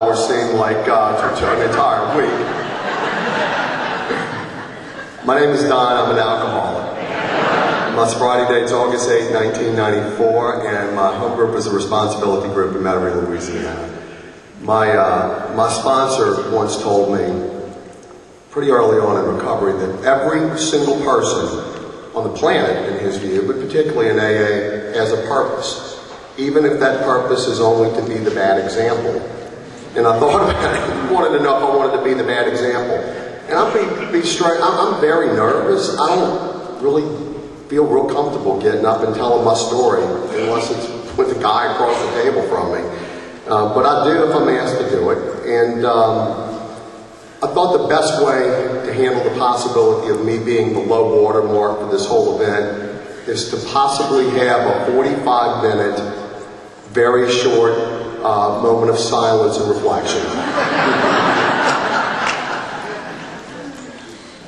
Or seem like an entire week. My name is Don. I'm an alcoholic. My sobriety date's August 8, 1994, and my home group is a responsibility group in Metairie, Louisiana. My sponsor once told me, pretty early on in recovery, that every single person on the planet, in his view, but particularly in AA, has a purpose, even if that purpose is only to be the bad example. And I thought about it, wanted to know if I wanted to be the bad example. And I'll be straight, I'm very nervous. I don't really feel real comfortable getting up and telling my story unless it's with a guy across the table from me. But I do if I'm asked to do it. And I thought the best way to handle the possibility of me being the low water mark for this whole event is to possibly have a 45-minute, very short moment of silence and reflection.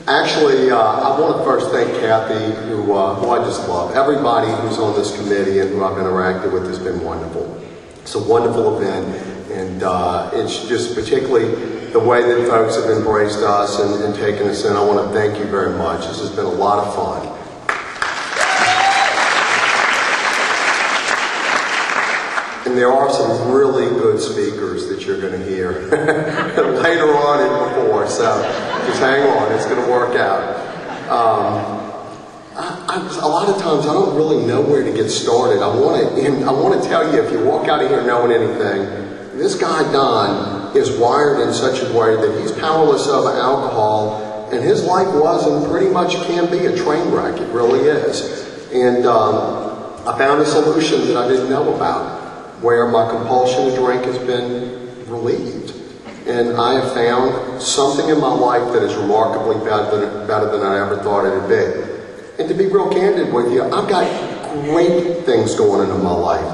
Actually, I want to first thank Kathy, who I just love. Everybody who's on this committee and who I've interacted with has been wonderful. It's a wonderful event, and it's just particularly the way that folks have embraced us and taken us in. I want to thank you very much. This has been a lot of fun. And there are some really good speakers that you're going to hear later on and before, so just hang on, it's going to work out. A lot of times I don't really know where to get started. I want to tell you, if you walk out of here knowing anything, this guy Don is wired in such a way that he's powerless over alcohol, and his life was and pretty much can be a train wreck. It really is. And I found a solution that I didn't know about, where my compulsion to drink has been relieved. And I have found something in my life that is remarkably better than I ever thought it would be. And to be real candid with you, I've got great things going on in my life,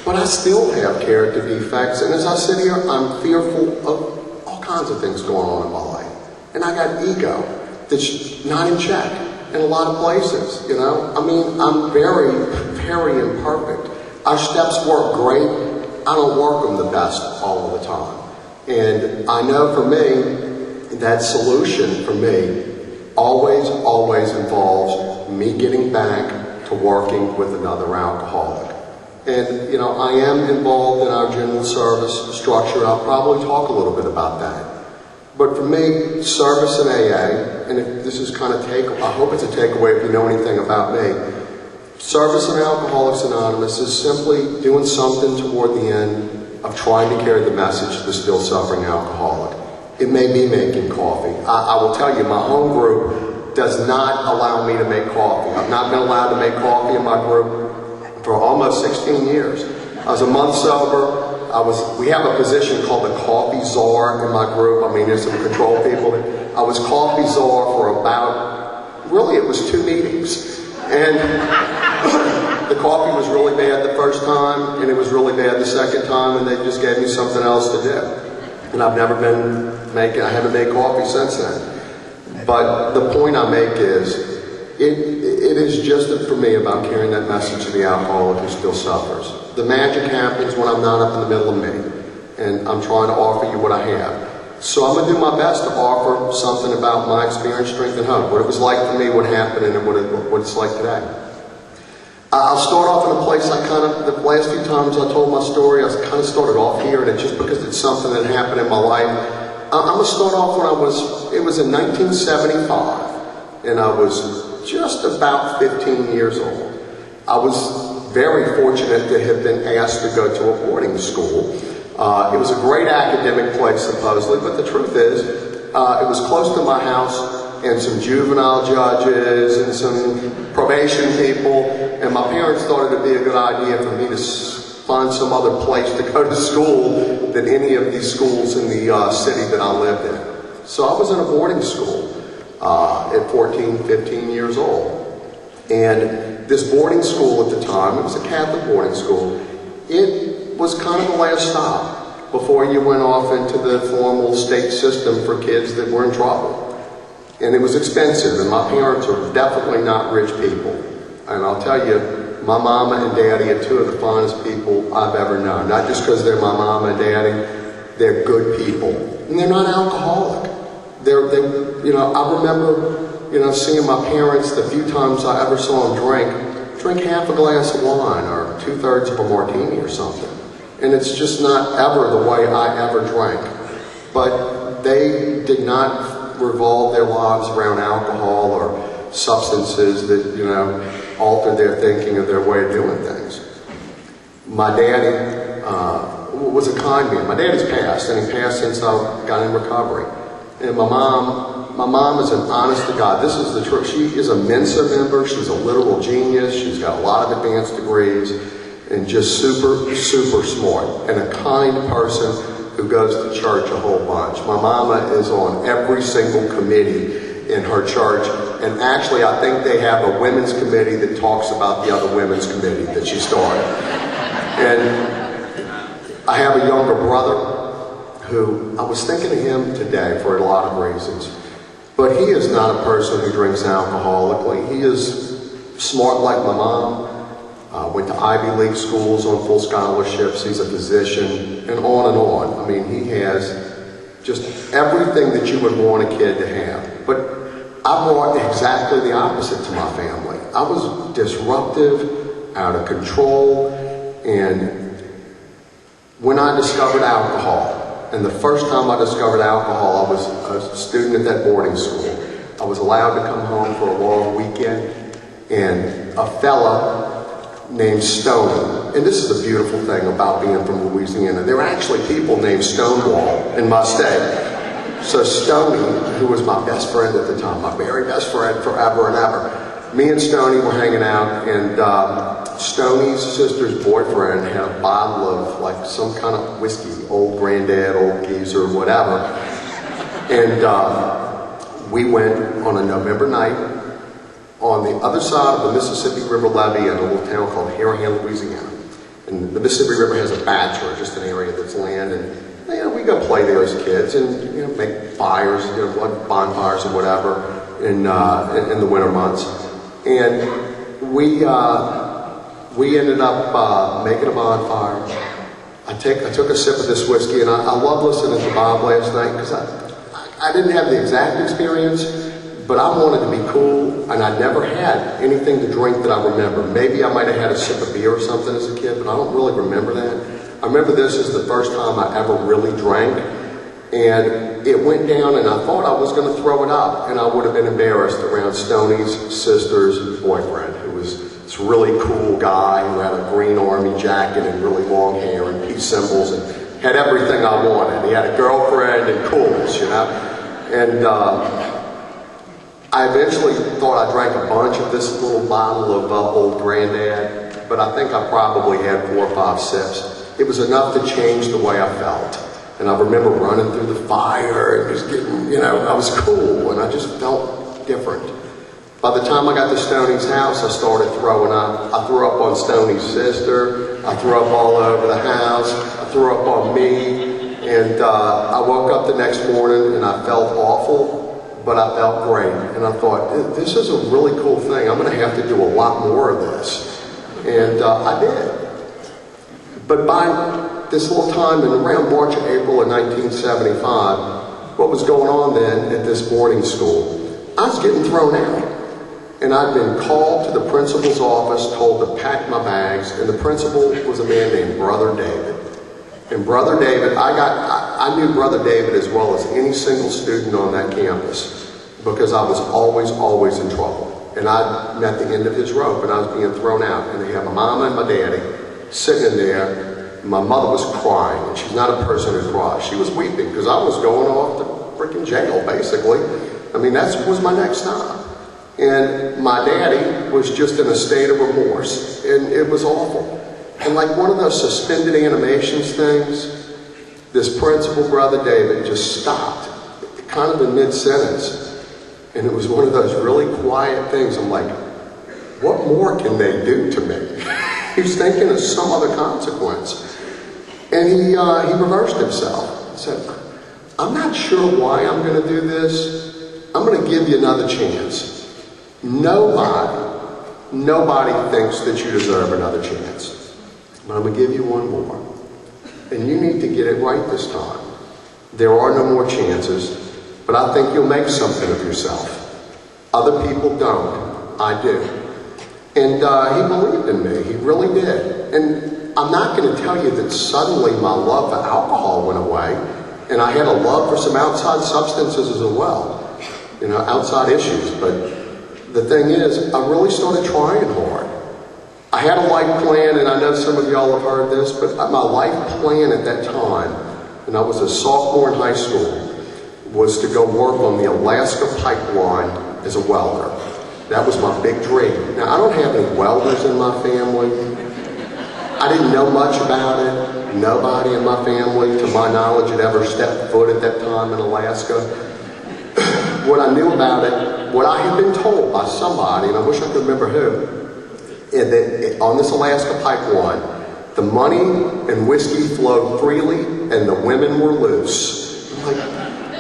but I still have character defects, and as I sit here, I'm fearful of all kinds of things going on in my life. And I got ego that's not in check in a lot of places, you know? I mean, I'm very, very imperfect. Our steps work great. I don't work them the best all of the time. And I know for me, that solution for me always involves me getting back to working with another alcoholic. And, you know, I am involved in our general service structure. I'll probably talk a little bit about that. But for me, service in AA, and if this is kind of I hope it's a takeaway if you know anything about me, service in Alcoholics Anonymous is simply doing something toward the end of trying to carry the message to the still suffering alcoholic. It may be making coffee. I will tell you, my home group does not allow me to make coffee. I've not been allowed to make coffee in my group for almost 16 years. I was a month sober. We have a position called the coffee czar in my group. I mean, there's some control people. I was coffee czar for it was 2 meetings. And the coffee was really bad the first time, and it was really bad the second time, and they just gave me something else to do. And I haven't made coffee since then. But the point I make is, it is just for me about carrying that message to the alcoholic who still suffers. The magic happens when I'm not up in the middle of me, and I'm trying to offer you what I have. So I'm going to do my best to offer something about my experience, strength, and hope. What it was like for me, what happened, and what it's like today. I'll start off in a place the last few times I told my story, I kind of started off here, and it's just because it's something that happened in my life. I'm going to start off when it was in 1975, and I was just about 15 years old. I was very fortunate to have been asked to go to a boarding school. It was a great academic place, supposedly, but the truth is, it was close to my house, and some juvenile judges and some probation people, and my parents thought it would be a good idea for me to find some other place to go to school than any of these schools in the city that I lived in. So I was in a boarding school at 14, 15 years old. And this boarding school at the time, it was a Catholic boarding school, it was kind of the last stop before you went off into the formal state system for kids that were in trouble. And it was expensive, and my parents are definitely not rich people. And I'll tell you, my mama and daddy are two of the finest people I've ever known. Not just because they're my mama and daddy, they're good people. And they're not alcoholic. I remember, seeing my parents, the few times I ever saw them drink half a glass of wine or 2/3 of a martini or something. And it's just not ever the way I ever drank. But they did not revolve their lives around alcohol or substances that, altered their thinking or their way of doing things. My daddy was a kind man. My daddy's passed, and he passed since I got in recovery. And my mom is an honest to God. This is the truth. She is a Mensa member. She's a literal genius. She's got a lot of advanced degrees and just super, super smart and a kind person who goes to church a whole bunch. My mama is on every single committee in her church. And actually, I think they have a women's committee that talks about the other women's committee that she started. And I have a younger brother who, I was thinking of him today for a lot of reasons. But he is not a person who drinks alcoholically. He is smart like my mom. Went to Ivy League schools on full scholarships. He's a physician, and on and on. I mean, he has just everything that you would want a kid to have. But I brought exactly the opposite to my family. I was disruptive, out of control, and when I discovered alcohol, and the first time I discovered alcohol, I was a student at that boarding school. I was allowed to come home for a long weekend, and a fella named Stoney, and this is the beautiful thing about being from Louisiana, there are actually people named Stonewall in my state. So Stoney, who was my best friend at the time, my very best friend forever and ever, me and Stoney were hanging out, and Stoney's sister's boyfriend had a bottle of like some kind of whiskey, old granddad, old geezer, whatever. And we went on a November night on the other side of the Mississippi River levee in a little town called Harahan, Louisiana. And the Mississippi River has a bachelor, just an area that's land, and we go play there as kids and make fires, like bonfires and whatever in the winter months. And we ended up making a bonfire. I took a sip of this whiskey, and I love listening to Bob last night because I didn't have the exact experience, but I wanted to be cool, and I never had anything to drink that I remember. Maybe I might have had a sip of beer or something as a kid, but I don't really remember that. I remember this is the first time I ever really drank, and it went down, and I thought I was going to throw it up, and I would have been embarrassed around Stoney's sister's boyfriend, who was this really cool guy who had a green army jacket and really long hair and peace symbols and had everything I wanted. He had a girlfriend and coolness, And I eventually thought I drank a bunch of this little bottle of old granddad, but I think I probably had 4 or 5 sips. It was enough to change the way I felt. And I remember running through the fire and just getting, I was cool and I just felt different. By the time I got to Stoney's house, I started throwing up. I threw up on Stoney's sister. I threw up all over the house. I threw up on me. And I woke up the next morning and I felt awful, but I felt great. And I thought, this is a really cool thing. I'm going to have to do a lot more of this. And I did. But by this little time in around March or April of 1975, what was going on then at this boarding school, I was getting thrown out. And I'd been called to the principal's office, told to pack my bags, and the principal was a man named Brother David. And Brother David, I knew Brother David as well as any single student on that campus because I was always in trouble. And I met the end of his rope and I was being thrown out. And they had my mama and my daddy sitting in there. My mother was crying, and she's not a person who cries. She was weeping because I was going off to freaking jail, basically. I mean, that was my next stop. And my daddy was just in a state of remorse, and it was awful. And like one of those suspended animations things, this principal, Brother David, just stopped, kind of in mid-sentence. And it was one of those really quiet things. I'm like, what more can they do to me? He was thinking of some other consequence. And he reversed himself and said, I'm not sure why I'm going to do this. I'm going to give you another chance. Nobody thinks that you deserve another chance. But I'm going to give you one more. and you need to get it right this time. There are no more chances, but I think you'll make something of yourself. Other people don't. I do. And he believed in me. He really did. And I'm not going to tell you that suddenly my love for alcohol went away, and I had a love for some outside substances as well, outside issues. But the thing is, I really started trying hard. I had a life plan, and I know some of y'all have heard this, but my life plan at that time, when I was a sophomore in high school, was to go work on the Alaska pipeline as a welder. That was my big dream. Now, I don't have any welders in my family. I didn't know much about it. Nobody in my family, to my knowledge, had ever stepped foot at that time in Alaska. What I knew about it, what I had been told by somebody, and I wish I could remember who, and that on this Alaska pipeline, the money and whiskey flowed freely and the women were loose. I'm like,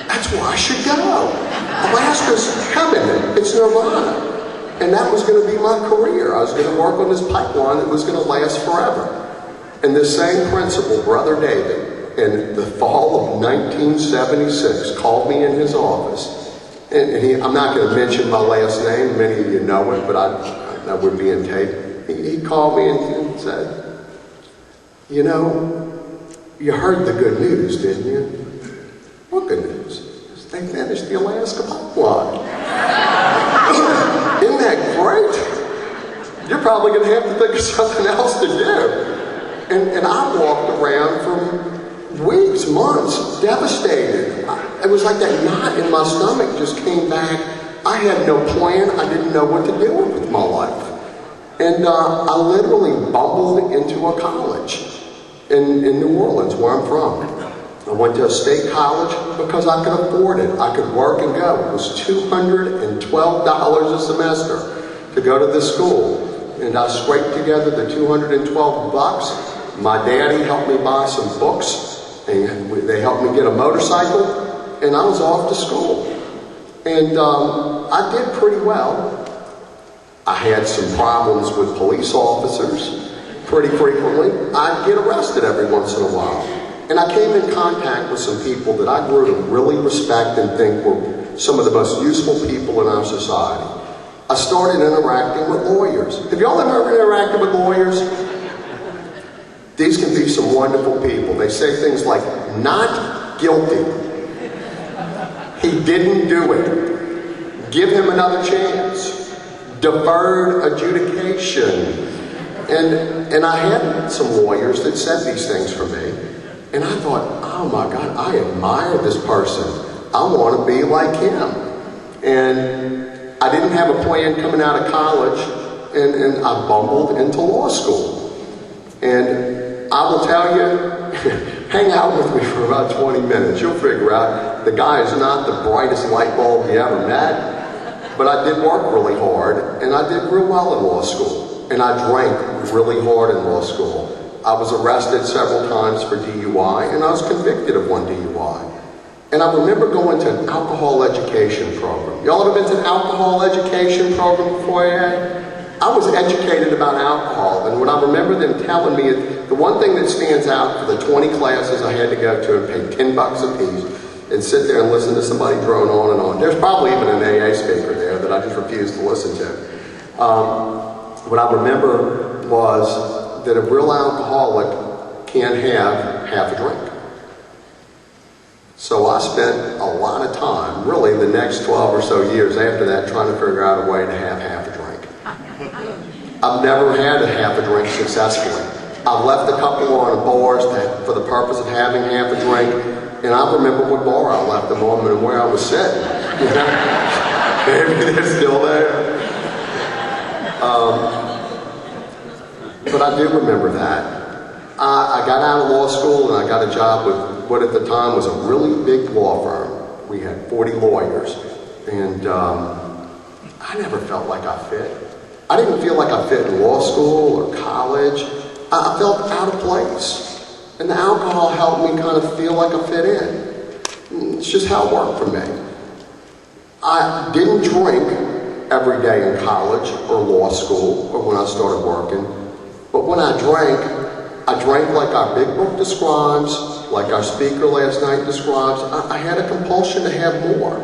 that's where I should go. Alaska's heaven. It's nirvana. And that was going to be my career. I was going to work on this pipeline that was going to last forever. And this same principal, Brother David, in the fall of 1976, called me in his office. And I'm not going to mention my last name. Many of you know it, but that would be in tape. He called me and said, you heard the good news, didn't you? What good news? They finished the Alaska pipeline. Isn't that great? You're probably going to have to think of something else to do. And I walked around for weeks, months, devastated. It was like that knot in my stomach just came back. I had no plan. I didn't know what to do with my life. And I literally bumbled into a college in New Orleans, where I'm from. I went to a state college because I could afford it. I could work and go. It was $212 a semester to go to this school. And I scraped together the $212. My daddy helped me buy some books, and they helped me get a motorcycle, and I was off to school. And I did pretty well. I had some problems with police officers pretty frequently. I'd get arrested every once in a while. And I came in contact with some people that I grew to really respect and think were some of the most useful people in our society. I started interacting with lawyers. Have y'all ever interacted with lawyers? These can be some wonderful people. They say things like, not guilty. He didn't do it. Give him another chance. Deferred adjudication. And I had some lawyers that said these things for me. And I thought, oh my God, I admire this person. I want to be like him. And I didn't have a plan coming out of college, and I bumbled into law school. And I will tell you, hang out with me for about 20 minutes. You'll figure out the guy is not the brightest light bulb you ever met, but I did work really hard, and I did real well in law school. And I drank really hard in law school. I was arrested several times for DUI, and I was convicted of one DUI. And I remember going to an alcohol education program. Y'all ever been to an alcohol education program before? I was educated about alcohol, and what I remember them telling me is the one thing that stands out for the 20 classes I had to go to and pay $10 a piece and sit there and listen to somebody drone on and on. There's probably even an AA speaker there that I just refused to listen to. What I remember was that a real alcoholic can't have half a drink. So I spent a lot of time, really the next 12 or so years after that, trying to figure out a way to have half a drink. I've never had a half a drink successfully. I've left a couple on bars for the purpose of having half a drink, and I remember what bar I left them on and where I was sitting. Maybe they're still there. But I do remember that. I got out of law school and I got a job with what at the time was a really big law firm. We had 40 lawyers, and I never felt like I fit. I didn't feel like I fit in law school or college. I felt out of place. And the alcohol helped me kind of feel like I fit in. It's just how it worked for me. I didn't drink every day in college or law school or when I started working. But when I drank, I drank like our big book describes, like our speaker last night describes. I had a compulsion to have more.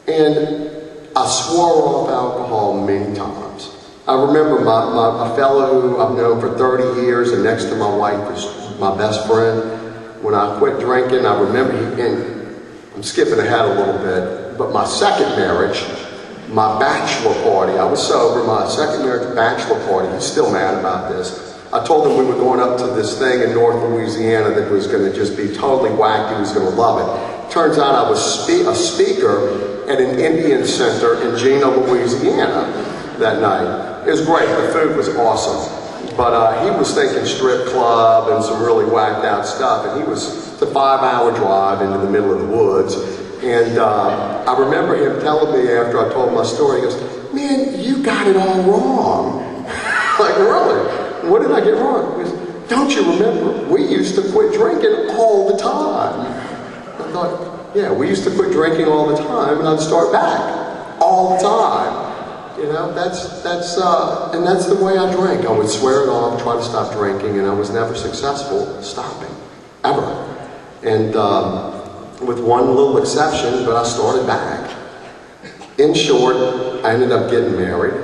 And I swore off alcohol many times. I remember a fellow who I've known for 30 years and next to my wife is my best friend. When I quit drinking, I remember and I'm skipping ahead a little bit, but my second marriage, my bachelor party, I was sober, my second marriage bachelor party, he's still mad about this. I told him we were going up to this thing in North Louisiana that was going to just be totally whacked. He was going to love it. Turns out I was a speaker at an Indian center in Gina, Louisiana that night. It was great. The food was awesome. But he was thinking strip club and some really whacked out stuff. And it's a 5-hour drive into the middle of the woods. And I remember him telling me after I told my story, he goes, "Man, you got it all wrong." Like, really? What did I get wrong? He goes, "Don't you remember? We used to quit drinking all the time." I thought, yeah, we used to quit drinking all the time and I'd start back all the time. You know, that's the way I drank. I would swear it off, try to stop drinking, and I was never successful stopping, ever. And with one little exception, but I started back. In short, I ended up getting married.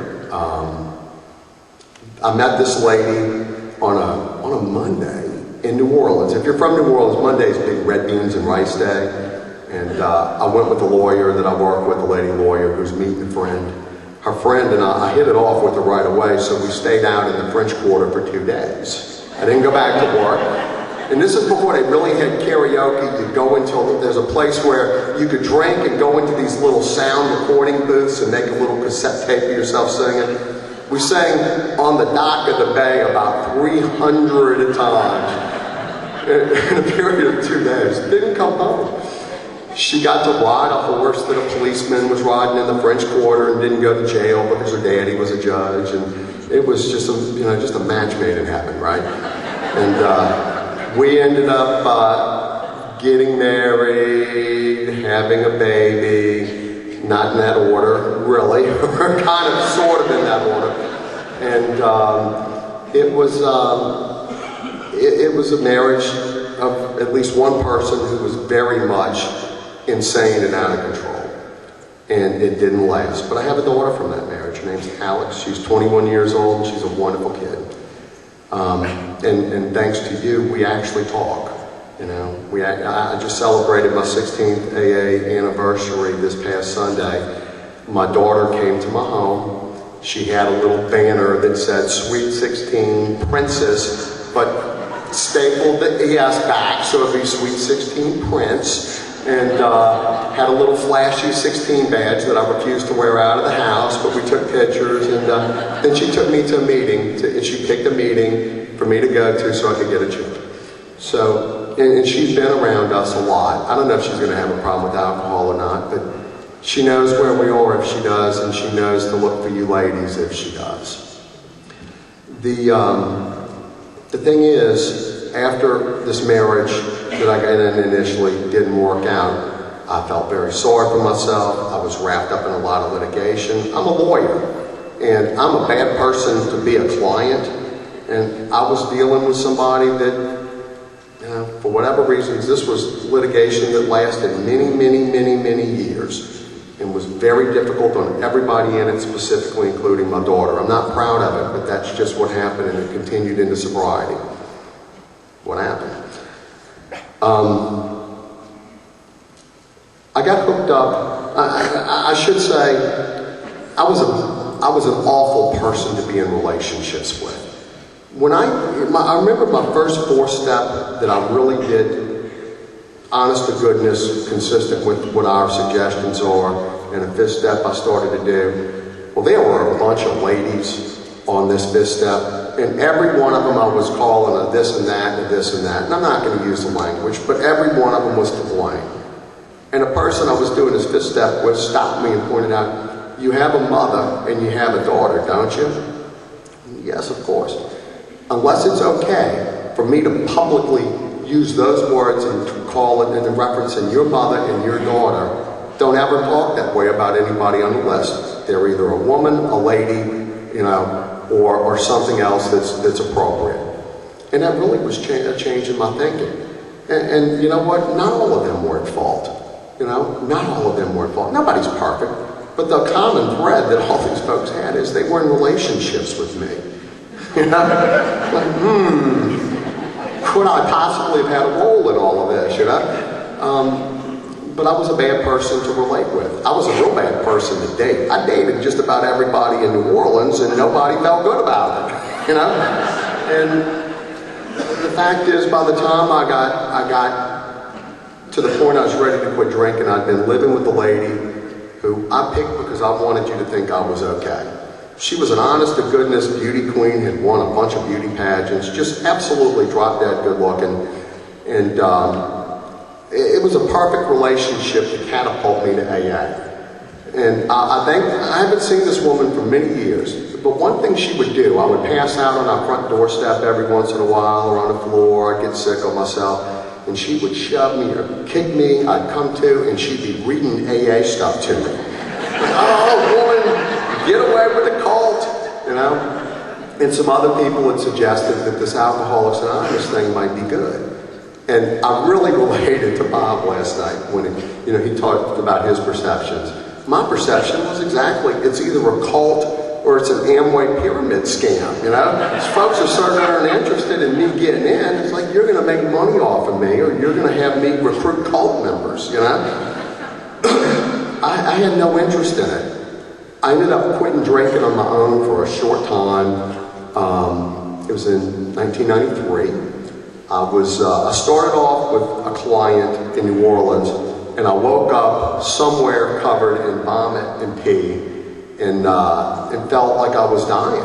I met this lady on a Monday in New Orleans. If you're from New Orleans, Monday's big red beans and rice day. And I went with a lawyer that I work with, a lady lawyer who's meeting a friend. Her friend and I hit it off with her right away, so we stayed out in the French Quarter for 2 days. I didn't go back to work. And this is before they really had karaoke. You'd go until there's a place where you could drink and go into these little sound recording booths and make a little cassette tape of yourself singing. We sang on the dock of the bay about 300 times in a period of 2 days. Didn't come home. She got to ride a horse that a policeman was riding in the French Quarter and didn't go to jail because her daddy was a judge. And it was just a match made in heaven, right? And we ended up getting married, having a baby. Not in that order, really. Kind of, sort of in that order. And it was a marriage of at least one person who was very much insane and out of control. And it didn't last. But I have a daughter from that marriage. Her name's Alex. She's 21 years old, and she's a wonderful kid. And thanks to you, we actually talk. You know, I just celebrated my 16th AA anniversary this past Sunday. My daughter came to my home. She had a little banner that said "Sweet 16 Princess," but stapled the ES back, so it'd be "Sweet 16 Prince." And had a little flashy 16 badge that I refused to wear out of the house, but we took pictures. And then she took me to a meeting, and she picked a meeting for me to go to so I could get a check. So. And she's been around us a lot. I don't know if she's going to have a problem with alcohol or not, but she knows where we are if she does, and she knows to look for you ladies if she does. The thing is, after this marriage that I got in initially didn't work out, I felt very sorry for myself. I was wrapped up in a lot of litigation. I'm a lawyer, and I'm a bad person to be a client, and I was dealing with somebody that, for whatever reasons, this was litigation that lasted many, many, many, many years and was very difficult on everybody in it, specifically including my daughter. I'm not proud of it, but that's just what happened, and it continued into sobriety. What happened? I got hooked up. I should say I was an awful person to be in relationships with. When I remember my first 4-step that I really did, honest to goodness, consistent with what our suggestions are, and a 5th step I started to do. Well, there were a bunch of ladies on this 5th step, and every one of them I was calling a this and that and this and that. And I'm not going to use the language, but every one of them was to blame. And a person I was doing this 5th step with stopped me and pointed out, "You have a mother and you have a daughter, don't you?" "Yes, of course." "Unless it's okay for me to publicly use those words and to call it in referencing your mother and your daughter, don't ever talk that way about anybody on the list. They're either a woman, a lady, or something else that's appropriate." And that really was a change in my thinking. And you know what? Not all of them were at fault. You know, not all of them were at fault. Nobody's perfect. But the common thread that all these folks had is they were in relationships with me. You know? Like, could I possibly have had a role in all of this, you know? But I was a bad person to relate with. I was a real bad person to date. I dated just about everybody in New Orleans and nobody felt good about it, you know? And the fact is, by the time I got to the point I was ready to quit drinking, I'd been living with a lady who I picked because I wanted you to think I was okay. She was an honest-to-goodness beauty queen, had won a bunch of beauty pageants, just absolutely drop-dead good-looking. And it was a perfect relationship to catapult me to AA. And I haven't seen this woman for many years, but one thing she would do, I would pass out on our front doorstep every once in a while or on the floor, I'd get sick on myself, and she would shove me or kick me, I'd come to, and she'd be reading AA stuff to me. Oh, woman, get away with the cult, you know? And some other people had suggested that this Alcoholics Anonymous thing might be good. And I really related to Bob last night when he talked about his perceptions. My perception was exactly, it's either a cult or it's an Amway pyramid scam, you know? These folks are starting to interested in me getting in. It's like, you're going to make money off of me or you're going to have me recruit cult members, you know? I had no interest in it. I ended up quitting drinking on my own for a short time. It was in 1993. I started off with a client in New Orleans, and I woke up somewhere covered in vomit and pee, and felt like I was dying.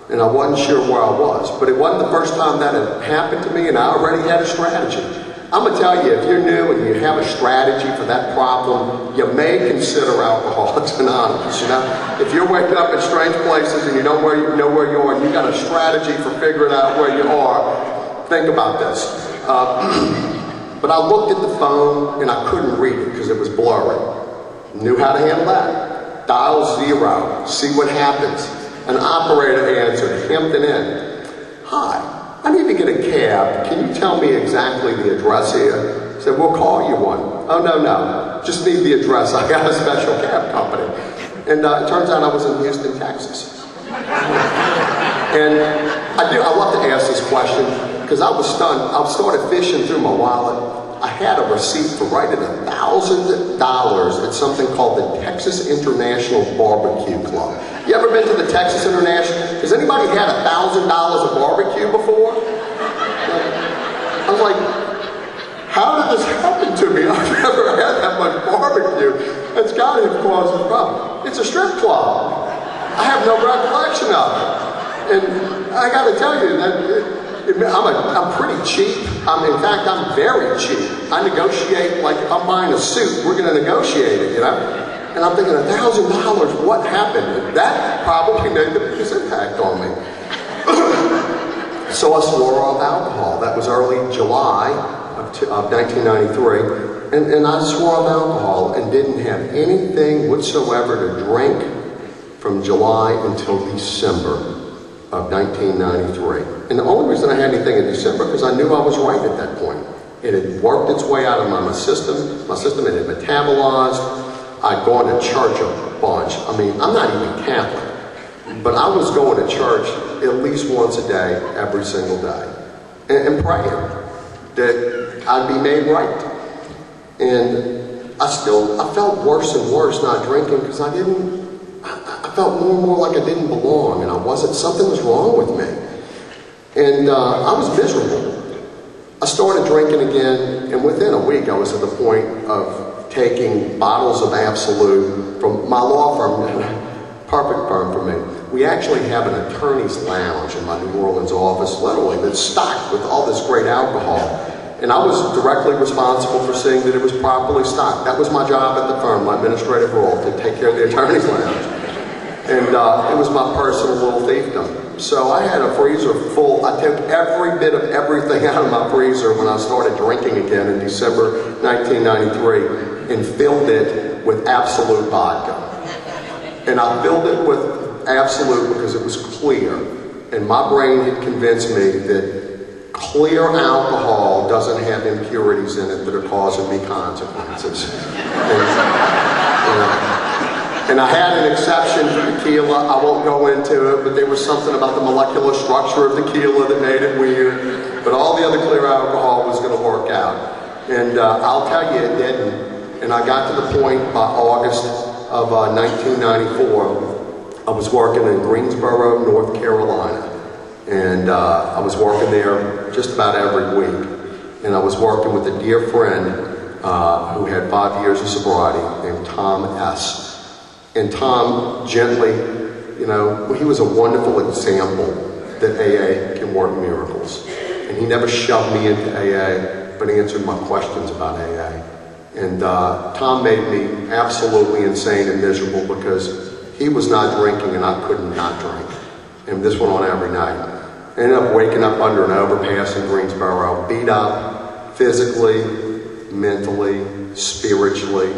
And I wasn't sure where I was. But it wasn't the first time that had happened to me, and I already had a strategy. I'm going to tell you, if you're new and you have a strategy for that problem, you may consider Alcoholics Anonymous, you know? If you're waking up in strange places and you don't know where you are, and you got a strategy for figuring out where you are, think about this. But I looked at the phone and I couldn't read it because it was blurry. Knew how to handle that. Dial 0, see what happens. An operator answered, Hampton Inn. Hi, I need to get a cab. Can you tell me exactly the address here? I said, we'll call you one. Oh, no. Just need the address. I got a special cab company. And it turns out I was in Houston, Texas. And I love to ask this question because I was stunned. I started fishing through my wallet. I had a receipt for writing $1,000 at something called the Texas International Barbecue Club. You ever been to the Texas International? Has anybody had $1,000 of barbecue before? I was like, how did this happen to me? I've never had that much barbecue. It's got to have caused a problem. It's a strip club. I have no recollection of it. And I got to tell you that I'm pretty cheap. In fact, I'm very cheap. I negotiate like if I'm buying a suit, we're going to negotiate it, you know? And I'm thinking, $1,000, what happened? That probably made the biggest impact on me. So I swore off alcohol. That was early July of 1993. And I swore off alcohol and didn't have anything whatsoever to drink from July until December of 1993. And the only reason I had anything in December because I knew I was right at that point. It had worked its way out of my system. My system had metabolized. I'd gone to church a bunch. I mean, I'm not even Catholic, but I was going to church at least once a day, every single day, and praying that I'd be made right. And I felt worse and worse not drinking because I felt more and more like I didn't belong, and something was wrong with me. And I was miserable. I started drinking again, and within a week I was at the point of taking bottles of Absolute from my law firm, perfect firm for me. We actually have an attorney's lounge in my New Orleans office, literally, that's stocked with all this great alcohol. And I was directly responsible for seeing that it was properly stocked. That was my job at the firm, my administrative role, to take care of the attorney's lounge. And it was my personal little fiefdom. So I had a freezer full. I took every bit of everything out of my freezer when I started drinking again in December 1993 and filled it with Absolute vodka. And I filled it with Absolute because it was clear. And my brain had convinced me that clear alcohol doesn't have impurities in it that are causing me consequences. And I had an exception for tequila. I won't go into it, but there was something about the molecular structure of tequila that made it weird. But all the other clear alcohol was going to work out. And I'll tell you, it didn't. And I got to the point by August of 1994, I was working in Greensboro, North Carolina. And I was working there just about every week. And I was working with a dear friend who had 5 years of sobriety named Tom S. And Tom gently, he was a wonderful example that AA can work miracles. And he never shoved me into AA, but answered my questions about AA. And Tom made me absolutely insane and miserable because he was not drinking and I couldn't not drink. And this went on every night. I ended up waking up under an overpass in Greensboro, beat up physically, mentally, spiritually.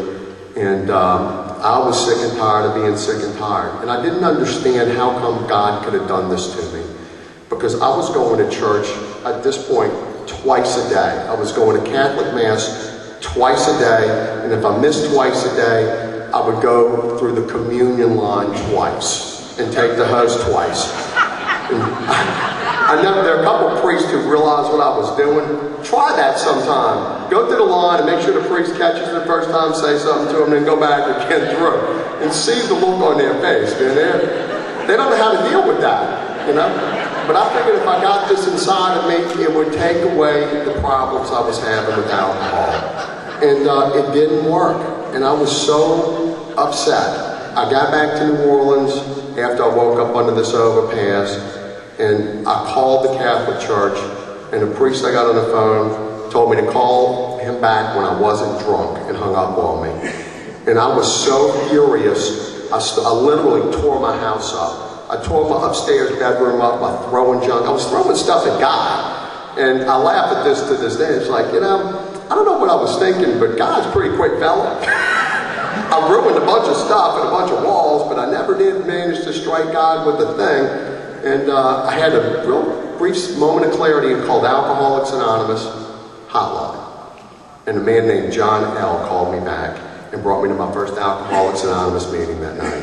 And I was sick and tired of being sick and tired. And I didn't understand how come God could have done this to me. Because I was going to church at this point twice a day. I was going to Catholic Mass twice a day. And if I missed twice a day, I would go through the communion line twice and take the host twice. I know there are a couple of priests who realized what I was doing. Try that sometime. Go through the line and make sure the priest catches it the first time, say something to him, then go back again through. And see the look on their face, man. They don't know how to deal with that, But I figured if I got this inside of me, it would take away the problems I was having with alcohol. And it didn't work. And I was so upset. I got back to New Orleans after I woke up under this overpass. And I called the Catholic Church, and the priest I got on the phone told me to call him back when I wasn't drunk, and hung up on me. And I was so furious, I literally tore my house up. I tore my upstairs bedroom up by throwing junk. I was throwing stuff at God. And I laugh at this to this day. It's like, I don't know what I was thinking, but God's a pretty quick fella. I ruined a bunch of stuff and a bunch of walls, but I never did manage to strike God with the thing. And I had a real brief moment of clarity and called Alcoholics Anonymous hotline. And a man named John L. called me back and brought me to my first Alcoholics Anonymous meeting that night.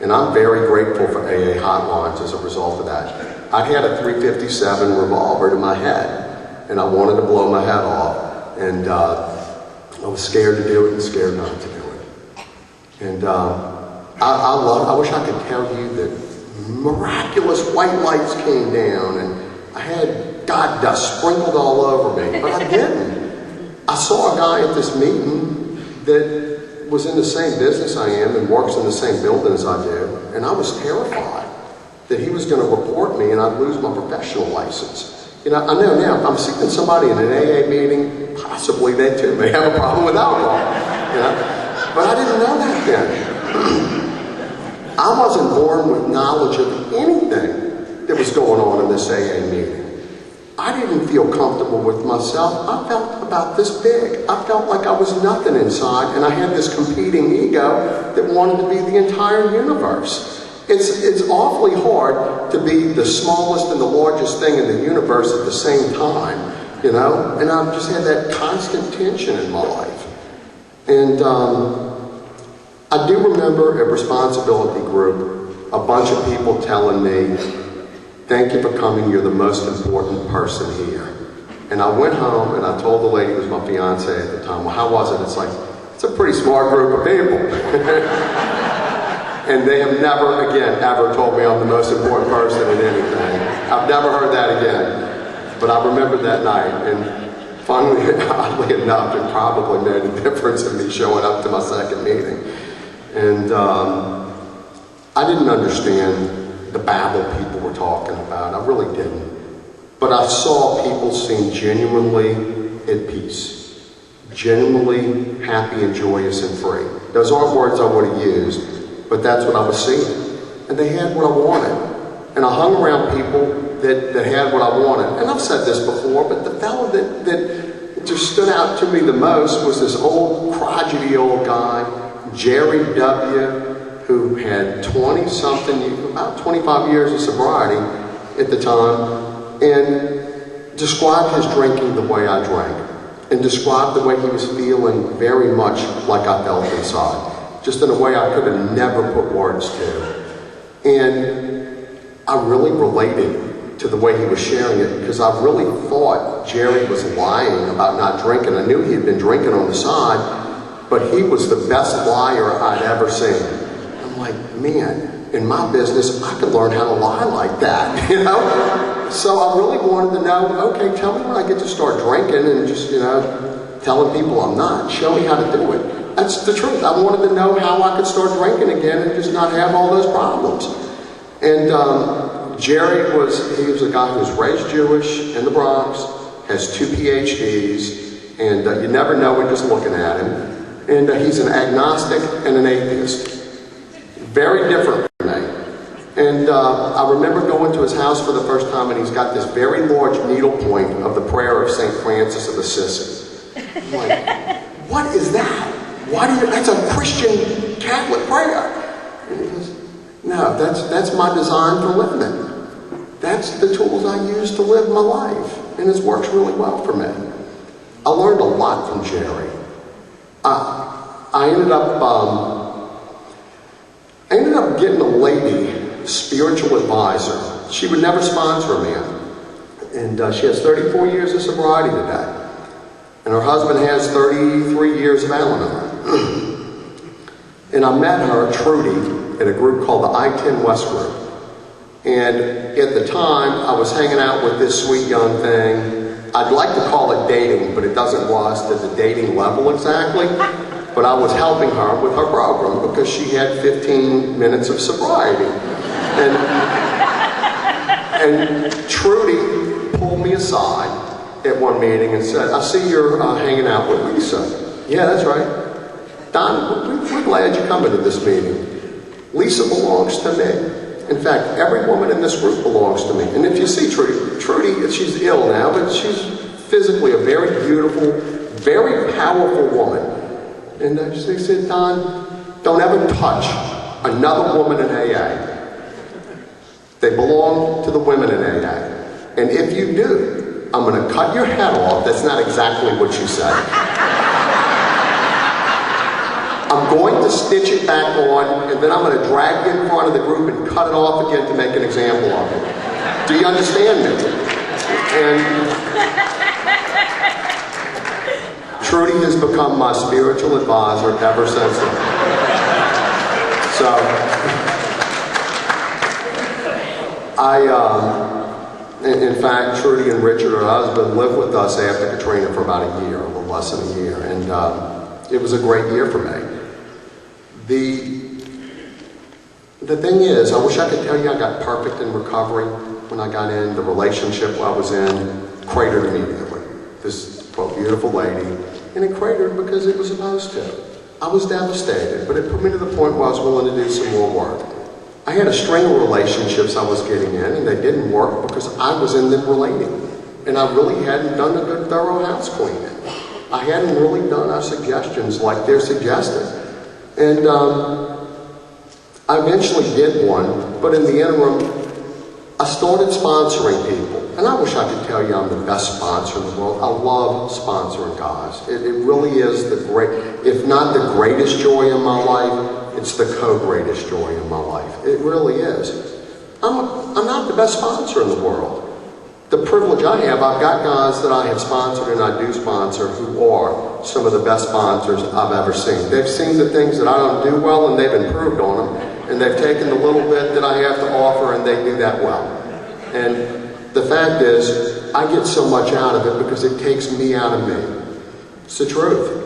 And I'm very grateful for AA hotlines as a result of that. I had a .357 revolver to my head, and I wanted to blow my head off. And I was scared to do it and scared not to do it. And I wish I could tell you that miraculous white lights came down and I had God dust sprinkled all over me, but I didn't. I saw a guy at this meeting that was in the same business I am and works in the same building as I do, and I was terrified that he was going to report me and I'd lose my professional license. I know now, if I'm seeing somebody in an AA meeting, possibly they too may have a problem with alcohol, but I didn't know that then. I wasn't born with knowledge of anything that was going on in this AA meeting. I didn't feel comfortable with myself. I felt about this big. I felt like I was nothing inside, and I had this competing ego that wanted to be the entire universe. It's awfully hard to be the smallest and the largest thing in the universe at the same time, and I've just had that constant tension in my life. And I do remember at responsibility group, a bunch of people telling me, "Thank you for coming, you're the most important person here." And I went home and I told the lady who was my fiance at the time, "Well, how was it?" It's like, it's a pretty smart group of people. And they have never again ever told me I'm the most important person in anything. I've never heard that again. But I remember that night, and finally, oddly enough, it probably made a difference in me showing up to my second meeting. And I didn't understand the babble people were talking about. I really didn't. But I saw people seem genuinely at peace, genuinely happy and joyous and free. Those aren't words I would have used, but that's what I was seeing. And they had what I wanted. And I hung around people that had what I wanted. And I've said this before, but the fellow that just stood out to me the most was this old, crotchety old guy, Jerry W., who had 20-something, about 25 years of sobriety at the time. And described his drinking the way I drank, and described the way he was feeling very much like I felt inside, just in a way I could have never put words to. And I really related to the way he was sharing it, because I really thought Jerry was lying about not drinking. I knew he had been drinking on the side, but he was the best liar I'd ever seen. I'm like, man, in my business, I could learn how to lie like that, you know? So I really wanted to know, okay, tell me when I get to start drinking and just, you know, telling people I'm not. Show me how to do it. That's the truth. I wanted to know how I could start drinking again and just not have all those problems. And Jerry was a guy who was raised Jewish in the Bronx, has 2 PhDs, and you never know it just looking at him. And he's an agnostic and an atheist. Very different from me. And I remember going to his house for the first time, and he's got this very large needlepoint of the prayer of St. Francis of Assisi. I'm like, what is that? That's a Christian Catholic prayer. And he goes, no, that's my design for living. That's the tools I use to live my life. And it works really well for me. I learned a lot from Jerry. I ended up getting a lady, spiritual advisor. She would never sponsor a man. And she has 34 years of sobriety today. And her husband has 33 years of Al-Anon. And I met her, Trudy, in a group called the I-10 West Group. And at the time, I was hanging out with this sweet young thing. I'd like to call it dating, but it doesn't rise to the dating level exactly. But I was helping her with her program because she had 15 minutes of sobriety. And Trudy pulled me aside at one meeting and said, I see you're hanging out with Lisa. Yeah, that's right. Don, we're glad you're coming to this meeting. Lisa belongs to me. In fact, every woman in this group belongs to me. And if you see Trudy, she's ill now, but she's physically a very beautiful, very powerful woman. And she said, Don, don't ever touch another woman in AA. They belong to the women in AA. And if you do, I'm going to cut your head off. That's not exactly what you said. I'm going to stitch it back on, and then I'm going to drag you in front of the group and cut it off again to make an example of it. Do you understand me? And Trudy has become my spiritual advisor ever since then. So, in fact, Trudy and Richard, her husband, lived with us after Katrina for about a year, a little less than a year, and it was a great year for me. The thing is, I wish I could tell you I got perfect in recovery when I got in. The relationship I was in cratered immediately. This, quote, beautiful lady, and it cratered because it was supposed to. I was devastated, but it put me to the point where I was willing to do some more work. I had a string of relationships I was getting in, and they didn't work because I was in them relating. And I really hadn't done a good, thorough house cleaning. I hadn't really done our suggestions like they're suggested. And I eventually did one, but in the interim, I started sponsoring people. And I wish I could tell you I'm the best sponsor in the world. I love sponsoring guys. It really is the great, if not the greatest joy in my life, it's the co-greatest joy in my life. It really is. I'm not the best sponsor in the world. The privilege I have, I've got guys that I have sponsored and I do sponsor who are some of the best sponsors I've ever seen. They've seen the things that I don't do well and they've improved on them. And they've taken the little bit that I have to offer and they do that well. And the fact is, I get so much out of it because it takes me out of me. It's the truth.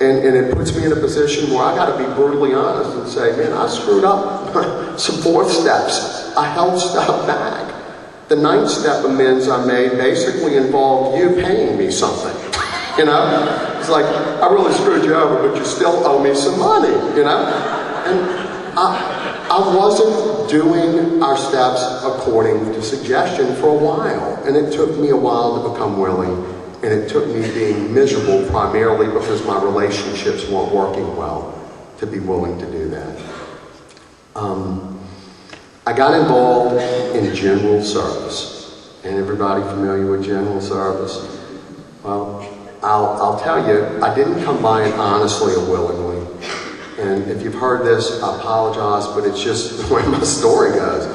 And it puts me in a position where I got to be brutally honest and say, man, I screwed up some 4th steps. I held stuff back. The 9th step amends I made basically involved you paying me something. You know? It's like, I really screwed you over, but you still owe me some money, you know? And I wasn't doing our steps according to suggestion for a while. And it took me a while to become willing. And it took me being miserable primarily because my relationships weren't working well to be willing to do that. I got involved in general service. And everybody familiar with general service? Well, I'll tell you, I didn't come by it honestly or willingly. And if you've heard this, I apologize, but it's just the way my story goes.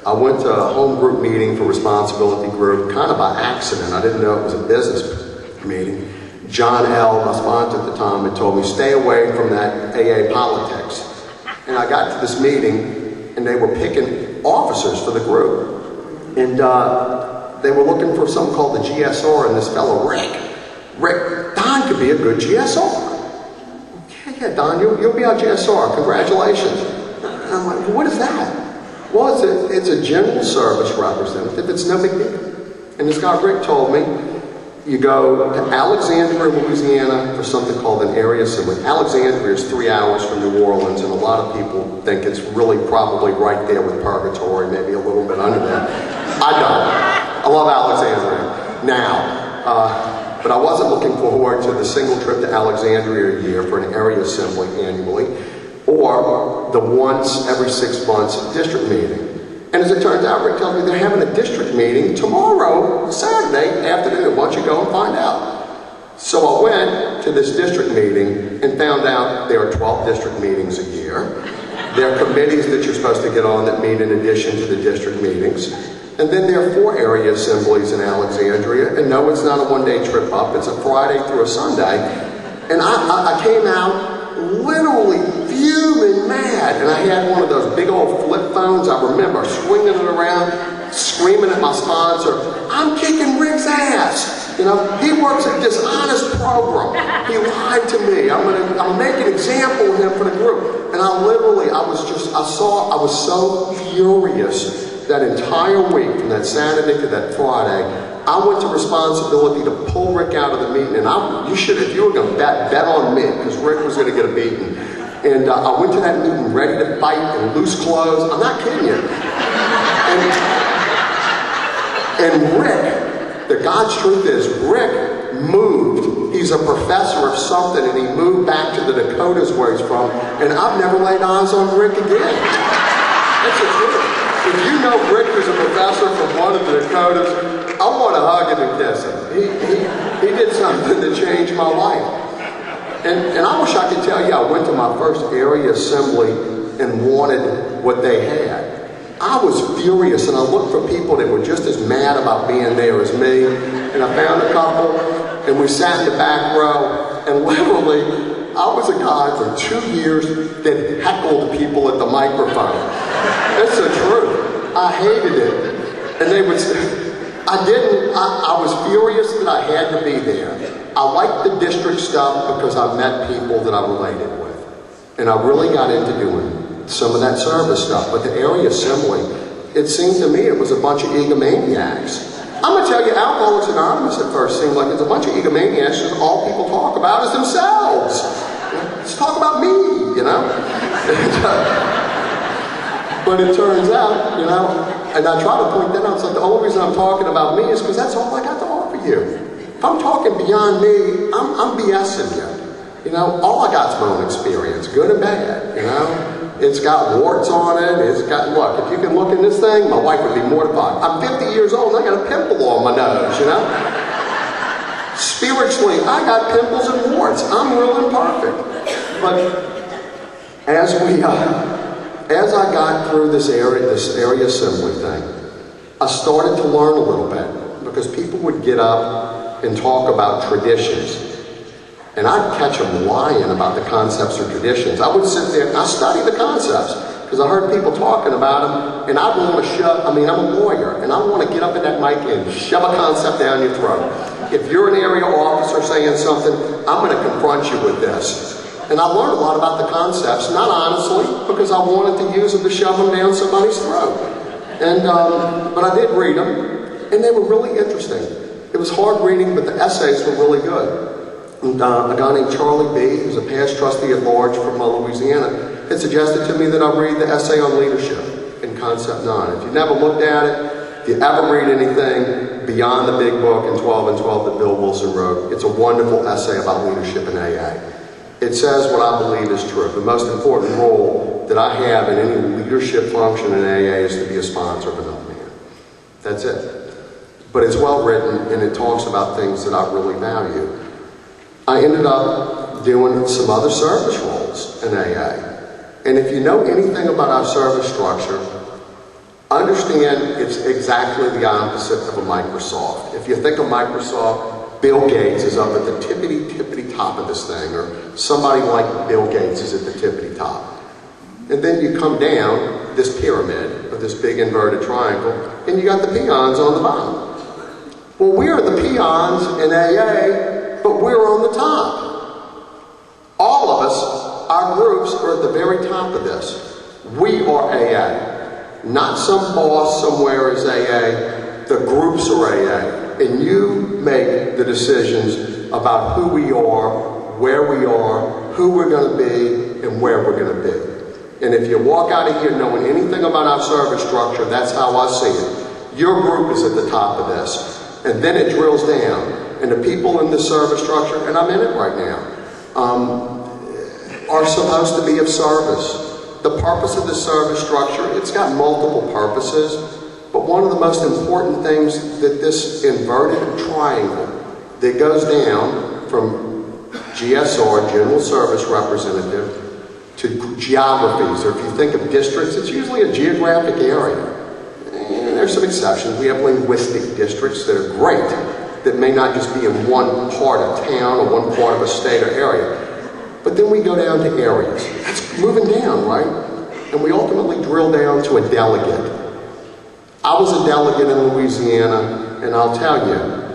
I went to a home group meeting for responsibility group, kind of by accident. I didn't know it was a business meeting. John L., my sponsor at the time, had told me, stay away from that AA politics. And I got to this meeting, and they were picking officers for the group. And they were looking for something called the GSO, and this fellow, Rick, Don could be a good GSO. Yeah, Don, you'll be our GSR. Congratulations. And I'm like, what is that? Well, it's a general service representative. It's no big deal. And this guy Rick told me, you go to Alexandria, Louisiana for something called an area assembly. Alexandria is 3 hours from New Orleans, and a lot of people think it's really probably right there with Purgatory, maybe a little bit under that. I don't. I love Alexandria now. But I wasn't looking forward to the single trip to Alexandria a year for an area assembly annually, or the once every 6 months district meeting. And as it turns out, Rick tells me they're having a district meeting tomorrow, Saturday afternoon. Why don't you go and find out? So I went to this district meeting and found out there are 12 district meetings a year. There are committees that you're supposed to get on that meet in addition to the district meetings. And then there are 4 area assemblies in Alexandria, and no, it's not a one-day trip up, it's a Friday through a Sunday. And I came out literally fuming mad, and I had one of those big old flip phones, I remember swinging it around, screaming at my sponsor, I'm kicking Rick's ass. You know, he works a dishonest program. He lied to me. I'm gonna make an example of him for the group. And I was so furious. That entire week, from that Saturday to that Friday, I went to responsibility to pull Rick out of the meeting. And if you were going to bet on me, because Rick was going to get a beating. And I went to that meeting ready to fight in loose clothes. I'm not kidding you. And Rick, the God's truth is, Rick moved. He's a professor of something, and he moved back to the Dakotas where he's from. And I've never laid eyes on Rick again. That's the truth. If you know Rick is a professor from one of the Dakotas, I want to hug him and kiss him. He did something to change my life. And I wish I could tell you I went to my first area assembly and wanted what they had. I was furious, and I looked for people that were just as mad about being there as me. And I found a couple, and we sat in the back row, and literally, I was a guy for 2 years that heckled people at the microphone. That's the truth. I hated it. And they would say, I was furious that I had to be there. I liked the district stuff because I met people that I related with. And I really got into doing some of that service stuff. But the area assembly, it seemed to me it was a bunch of egomaniacs. I'm going to tell you, Alcoholics Anonymous at first seemed like it's a bunch of egomaniacs and all people talk about is themselves. Let's talk about me, you know? But it turns out, you know, and I try to point that out, it's like the only reason I'm talking about me is because that's all I got to offer you. If I'm talking beyond me, I'm BSing you. You know, all I got is my own experience, good and bad, you know? It's got warts on it, it's got, look, if you can look in this thing, my wife would be mortified. I'm 50 years old and I got a pimple on my nose, you know? Spiritually, I got pimples and warts. I'm real imperfect. But as I got through this area assembly thing, I started to learn a little bit because people would get up and talk about traditions. And I'd catch them lying about the concepts or traditions. I would sit there and I study the concepts because I heard people talking about them, and I want to I'm a lawyer, and I want to get up in that mic and shove a concept down your throat. If you're an area officer saying something, I'm going to confront you with this. And I learned a lot about the concepts, not honestly, because I wanted to use them to shove them down somebody's throat. And but I did read them, and they were really interesting. It was hard reading, but the essays were really good. And a guy named Charlie B., who's a past trustee at large from Louisiana, had suggested to me that I read the essay on leadership in Concept 9. If you've never looked at it, if you ever read anything beyond the big book in 12 and 12 that Bill Wilson wrote, it's a wonderful essay about leadership in AA. It says what I believe is true. The most important role that I have in any leadership function in AA is to be a sponsor of another man. That's it. but it's well written and it talks about things that I really value. I ended up doing some other service roles in AA. And if you know anything about our service structure, understand it's exactly the opposite of a Microsoft. If you think of Microsoft, Bill Gates is up at the tippity top of this thing, or somebody like Bill Gates is at the tippity top. And then you come down this pyramid, or this big inverted triangle, and you got the peons on the bottom. Well, we are the peons in AA, but we're on the top. All of us, our groups, are at the very top of this. We are AA. Not some boss somewhere is AA. The groups are AA. And you make the decisions about who we are, where we are, who we're going to be, and where we're going to be. And if you walk out of here knowing anything about our service structure, that's how I see it. Your group is at the top of this. And then it drills down. And the people in the service structure, and I'm in it right now, are supposed to be of service. The purpose of the service structure, it's got multiple purposes, but one of the most important things that this inverted triangle that goes down from GSR, General Service Representative, to geographies, or if you think of districts, it's usually a geographic area. And there's some exceptions. We have linguistic districts that are great, that may not just be in one part of town or one part of a state or area. But then we go down to areas. That's moving down, right? And we ultimately drill down to a delegate. I was a delegate in Louisiana, and I'll tell you,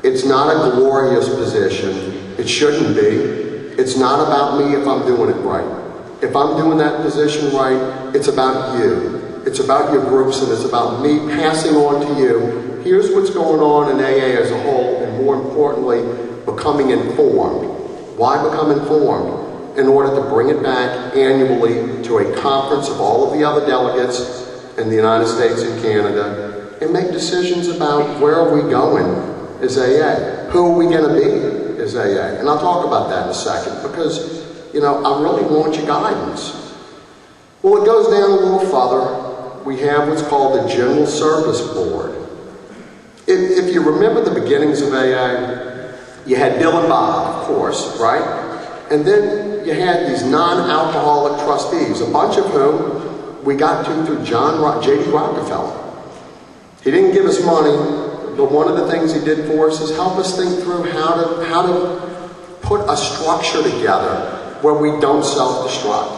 it's not a glorious position. It shouldn't be. It's not about me if I'm doing it right. If I'm doing that position right, it's about you. It's about your groups, and it's about me passing on to you. Here's what's going on in AA as a whole, and more importantly, becoming informed. Why become informed? In order to bring it back annually to a conference of all of the other delegates in the United States and Canada, and make decisions about where are we going as AA? Who are we going to be as AA? And I'll talk about that in a second, because, you know, I really want your guidance. Well, it goes down a little further. We have what's called the General Service Board. If you remember the beginnings of AA, you had Bill and Bob, of course, right? And then you had these non-alcoholic trustees, a bunch of whom we got to through J.D. Rockefeller. He didn't give us money, but one of the things he did for us is help us think through how to put a structure together where we don't self-destruct.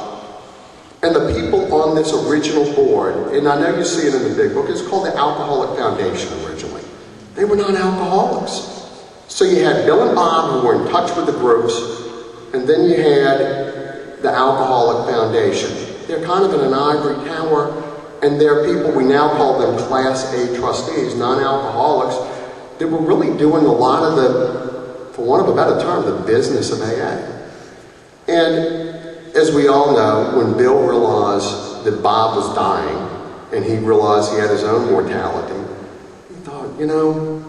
And the people on this original board, and I know you see it in the big book, it's called the Alcoholic Foundation originally. They were non-alcoholics. So you had Bill and Bob who were in touch with the groups, and then you had the Alcoholic Foundation. They're kind of in an ivory tower, and they're people, we now call them Class A trustees, non-alcoholics, that were really doing a lot of the, for want of a better term, the business of AA. And as we all know, when Bill realized that Bob was dying, and he realized he had his own mortality, he thought, you know,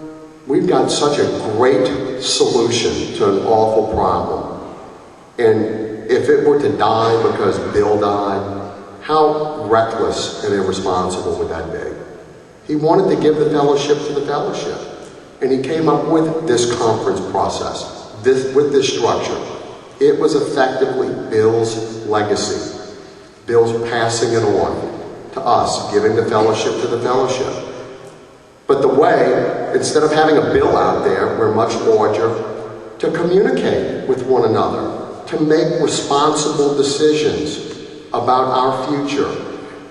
we've got such a great solution to an awful problem. And if it were to die because Bill died, how reckless and irresponsible would that be? He wanted to give the fellowship to the fellowship. And he came up with this conference process, with this structure. It was effectively Bill's legacy. Bill's passing it on to us, giving the fellowship to the fellowship. But the way, instead of having a bill out there, we're much larger, to communicate with one another, to make responsible decisions about our future.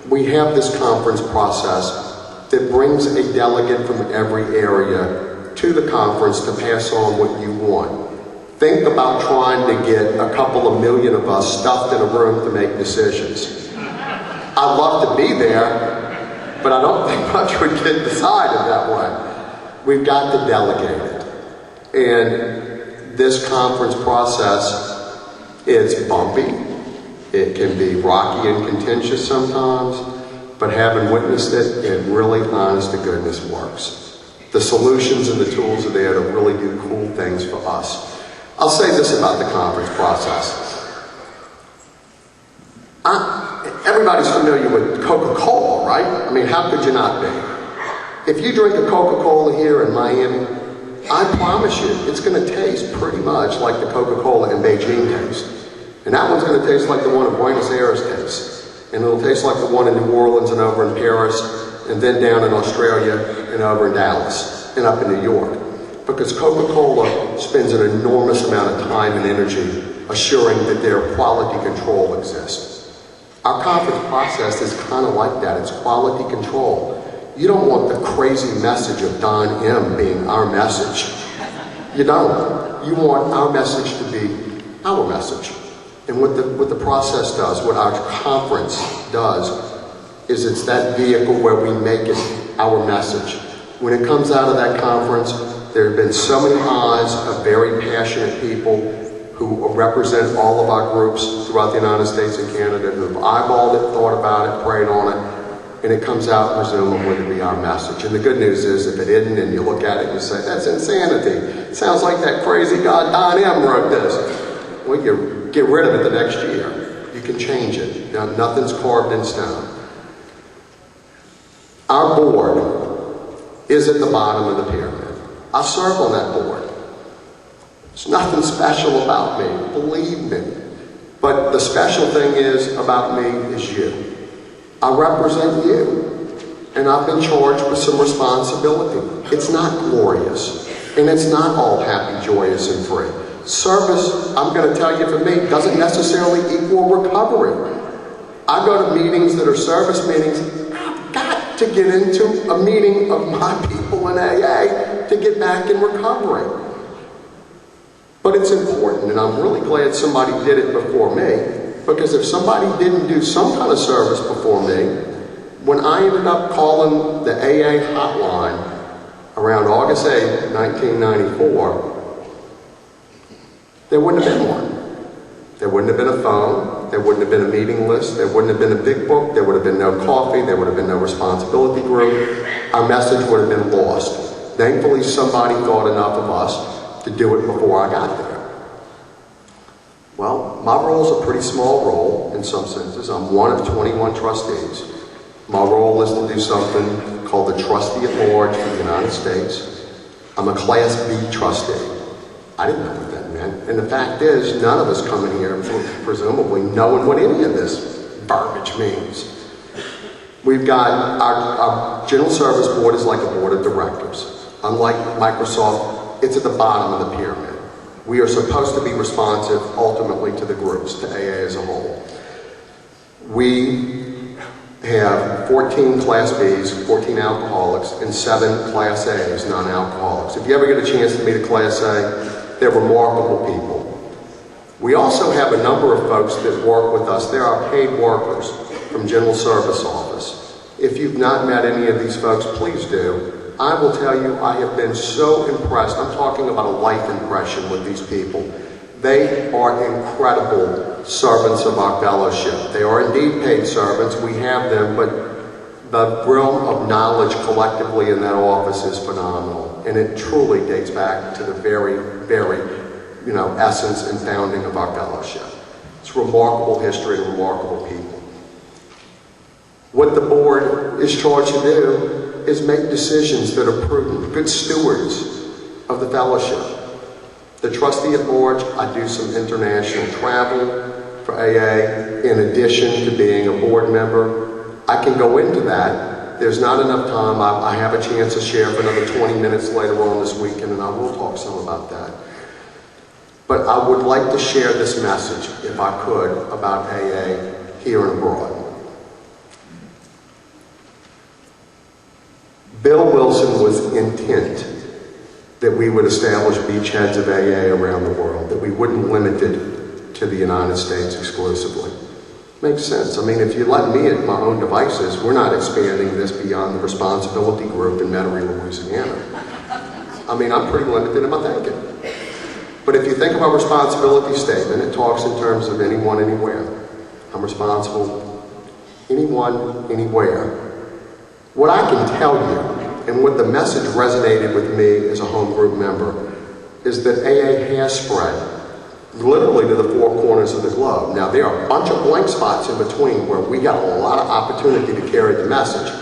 We have this conference process that brings a delegate from every area to the conference to pass on what you want. Think about trying to get a couple of million of us stuffed in a room to make decisions. I'd love to be there, but I don't think much would get decided that way. We've got to delegate it. And this conference process is bumpy. It can be rocky and contentious sometimes, but having witnessed it, it really, honest to goodness, works. The solutions and the tools are there to really do cool things for us. I'll say this about the conference process. Everybody's familiar with Coca-Cola, right? I mean, how could you not be? If you drink a Coca-Cola here in Miami, I promise you, it's going to taste pretty much like the Coca-Cola in Beijing tastes. And that one's going to taste like the one in Buenos Aires tastes. And it'll taste like the one in New Orleans and over in Paris, and then down in Australia and over in Dallas and up in New York. Because Coca-Cola spends an enormous amount of time and energy assuring that their quality control exists. Our conference process is kind of like that. It's quality control. You don't want the crazy message of Don M being our message. You don't. You want our message to be our message. And what the process does, what our conference does, is it's that vehicle where we make it our message. When it comes out of that conference, there have been so many eyes of very passionate people who represent all of our groups throughout the United States and Canada, who have eyeballed it, thought about it, prayed on it, and it comes out presumably to be our message. And the good news is, if it isn't, and you look at it and you say, that's insanity. It sounds like that crazy guy Don M wrote this. Well, you get rid of it the next year. You can change it. Now, nothing's carved in stone. Our board is at the bottom of the pyramid. I serve on that board. There's nothing special about me, believe me. But the special thing about me is you. I represent you, and I've been charged with some responsibility. It's not glorious, and it's not all happy, joyous, and free. Service, I'm going to tell you, for me, doesn't necessarily equal recovery. I go to meetings that are service meetings. I've got to get into a meeting of my people in AA to get back in recovery. But it's important, and I'm really glad somebody did it before me. Because if somebody didn't do some kind of service before me, when I ended up calling the AA hotline around August 8, 1994, there wouldn't have been one. There wouldn't have been a phone. There wouldn't have been a meeting list. There wouldn't have been a big book. There would have been no coffee. There would have been no responsibility group. Our message would have been lost. Thankfully, somebody thought enough of us to do it before I got there. Well, my role is a pretty small role in some senses. I'm one of 21 trustees. My role is to do something called the Trustee at Large for the United States. I'm a Class B trustee. I didn't know what that meant. And the fact is, none of us come in here presumably knowing what any of this garbage means. We've got our General Service Board is like a board of directors. Unlike Microsoft, it's at the bottom of the pyramid. We are supposed to be responsive ultimately to the groups, to AA as a whole. We have 14 Class Bs, 14 alcoholics, and 7 Class As, non-alcoholics. If you ever get a chance to meet a Class A, they're remarkable people. We also have a number of folks that work with us. They're our paid workers from General Service Office. If you've not met any of these folks, please do. I will tell you, I have been so impressed. I'm talking about a life impression with these people. They are incredible servants of our fellowship. They are indeed paid servants. We have them, but the realm of knowledge collectively in that office is phenomenal. And it truly dates back to the very, very, essence and founding of our fellowship. It's remarkable history and remarkable people. What the board is charged to do is make decisions that are prudent, good stewards of the fellowship. The trustee at large, I do some international travel for AA in addition to being a board member. I can go into that. There's not enough time. I have a chance to share for another 20 minutes later on this weekend, and I will talk some about that. But I would like to share this message, if I could, about AA here and abroad. Bill Wilson was intent that we would establish beachheads of AA around the world, that we wouldn't limit it to the United States exclusively. Makes sense. I mean, if you let me at my own devices, we're not expanding this beyond the responsibility group in Metairie, Louisiana. I mean, I'm pretty limited in my thinking. But if you think of our responsibility statement, it talks in terms of anyone, anywhere. I'm responsible, anyone, anywhere. What I can tell you, and what the message resonated with me as a home group member, is that AA has spread literally to the 4 corners of the globe. Now, there are a bunch of blank spots in between where we got a lot of opportunity to carry the message.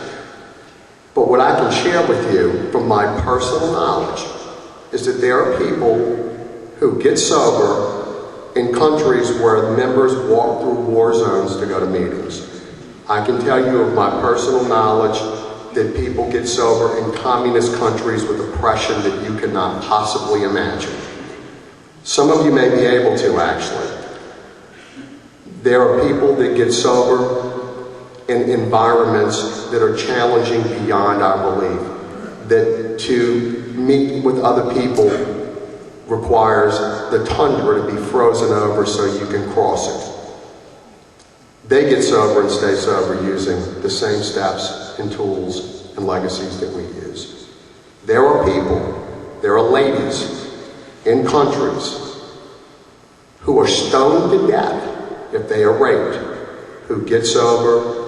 But what I can share with you from my personal knowledge is that there are people who get sober in countries where the members walk through war zones to go to meetings. I can tell you of my personal knowledge that people get sober in communist countries with oppression that you cannot possibly imagine. Some of you may be able to, actually. There are people that get sober in environments that are challenging beyond our belief. That to meet with other people requires the tundra to be frozen over so you can cross it. They get sober and stay sober using the same steps and tools and legacies that we use. There are people, there are ladies in countries who are stoned to death if they are raped, who get sober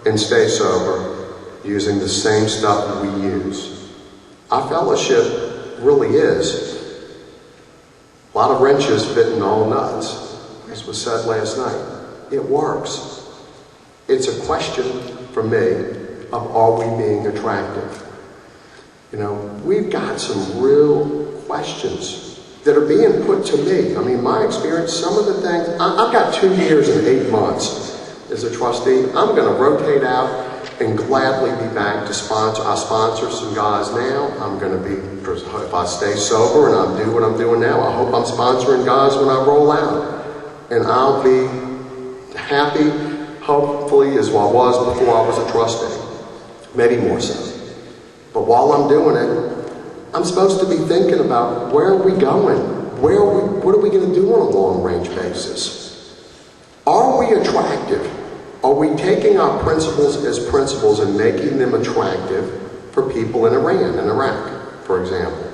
and stay sober using the same stuff we use. Our fellowship really is a lot of wrenches fitting all nuts, as was said last night. It works. It's a question for me of are we being attractive? You know, we've got some real questions that are being put to me. I mean, my experience, some of the things, I've got 2 years and 8 months as a trustee. I'm going to rotate out and gladly be back to sponsor. I sponsor some guys now. I'm going to be, if I stay sober and I do what I'm doing now, I hope I'm sponsoring guys when I roll out. And I'll be happy, hopefully, as I was before I was a trustee. Maybe more so. But while I'm doing it, I'm supposed to be thinking about where are we going? What are we going to do on a long-range basis? Are we attractive? Are we taking our principles as principles and making them attractive for people in Iran and Iraq, for example?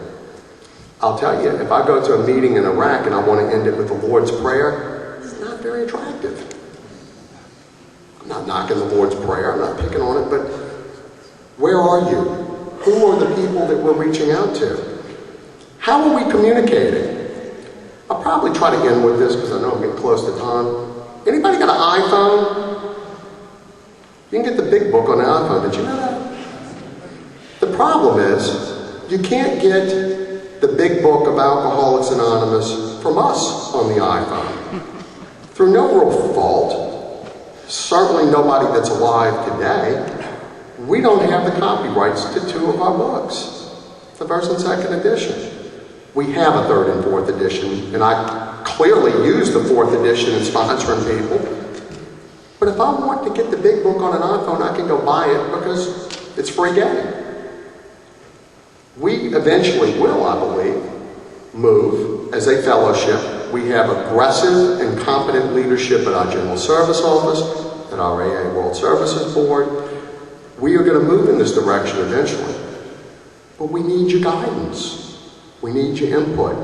I'll tell you, if I go to a meeting in Iraq and I want to end it with the Lord's Prayer, it's not very attractive. I'm not knocking the Lord's Prayer, I'm not picking on it, but where are you? Who are the people that we're reaching out to? How are we communicating? I'll probably try to end with this because I know I'm getting close to time. Anybody got an iPhone? You can get the big book on the iPhone. Did you know that? The problem is, you can't get the big book of Alcoholics Anonymous from us on the iPhone. Through no real fault, certainly nobody that's alive today, we don't have the copyrights to 2 of our books, the first and second edition. We have a 3rd and 4th edition, and I clearly use the 4th edition in sponsoring people. But if I want to get the big book on an iPhone, I can go buy it because it's free game. We eventually will, I believe, move as a fellowship. We have aggressive and competent leadership at our General Service Office, at our AA World Services Board. We are going to move in this direction eventually. But we need your guidance. We need your input.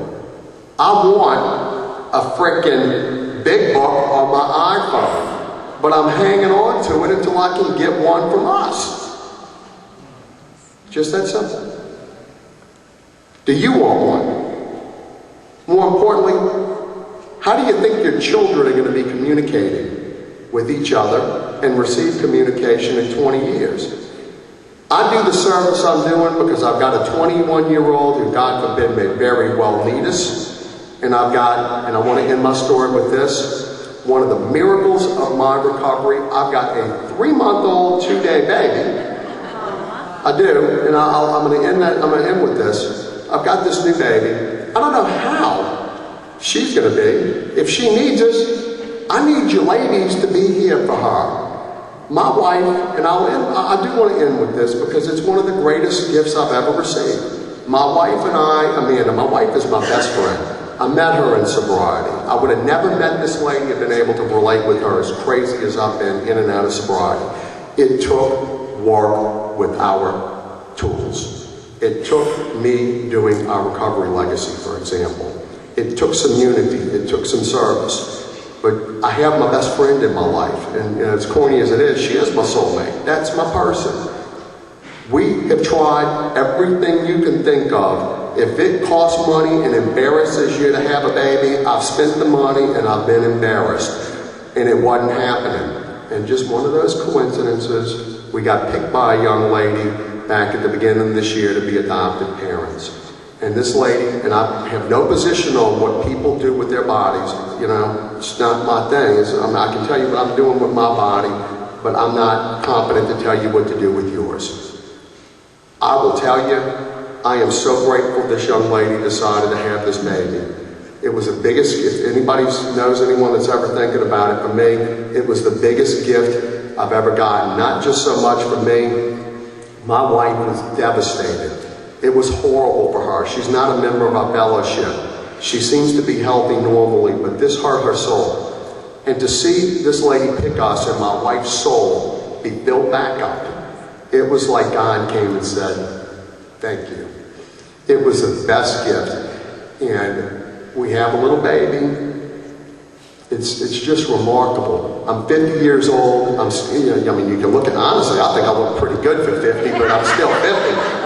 I want a frickin' big book on my iPhone, but I'm hanging on to it until I can get one from us. Just that simple. Do you want one? More importantly, how do you think your children are going to be communicating with each other and receive communication in 20 years? I do the service I'm doing because I've got a 21-year-old who, God forbid, may very well need us. And I want to end my story with this. One of the miracles of my recovery, I've got a 3-month-old, 2-day baby. I do, and I'm going to end that. I'm going to end with this. I've got this new baby. I don't know how she's going to be. If she needs us, I need you ladies to be here for her. My wife, and I do want to end with this because it's one of the greatest gifts I've ever received. My wife and I, Amanda, my wife is my best friend. I met her in sobriety. I would have never met this lady and been able to relate with her as crazy as I've been in and out of sobriety. It took work with our tools. It took me doing our recovery legacy, for example. It took some unity. It took some service. But I have my best friend in my life, and as corny as it is, she is my soulmate. That's my person. We have tried everything you can think of. If it costs money and embarrasses you to have a baby, I've spent the money and I've been embarrassed, and it wasn't happening. And just one of those coincidences, we got picked by a young lady back at the beginning of this year to be adopted parents. And this lady, and I have no position on what people do with their bodies, you know, it's not my thing. I can tell you what I'm doing with my body, but I'm not competent to tell you what to do with yours. I will tell you, I am so grateful this young lady decided to have this baby. It was the biggest, if anybody knows anyone that's ever thinking about it, for me, it was the biggest gift I've ever gotten. Not just so much for me, my wife was devastated. It was horrible for her. She's not a member of our fellowship. She seems to be healthy normally, but this hurt her soul. And to see this lady pick us and my wife's soul be built back up, it was like God came and said, thank you. It was the best gift. And we have a little baby. It's just remarkable. I'm 50 years old. I mean, you can look at, honestly, I think I look pretty good for 50, but I'm still 50.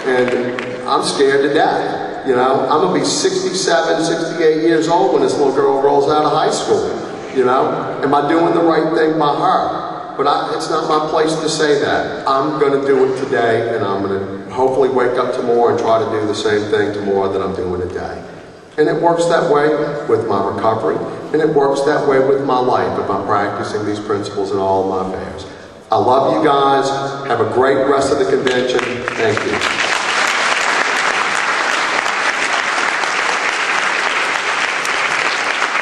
And I'm scared to death. You know, I'm going to be 67, 68 years old when this little girl rolls out of high school. You know, am I doing the right thing by her? But it's not my place to say that. I'm going to do it today, and I'm going to hopefully wake up tomorrow and try to do the same thing tomorrow that I'm doing today. And it works that way with my recovery, and it works that way with my life if I'm practicing these principles in all of my affairs. I love you guys. Have a great rest of the convention. Thank you.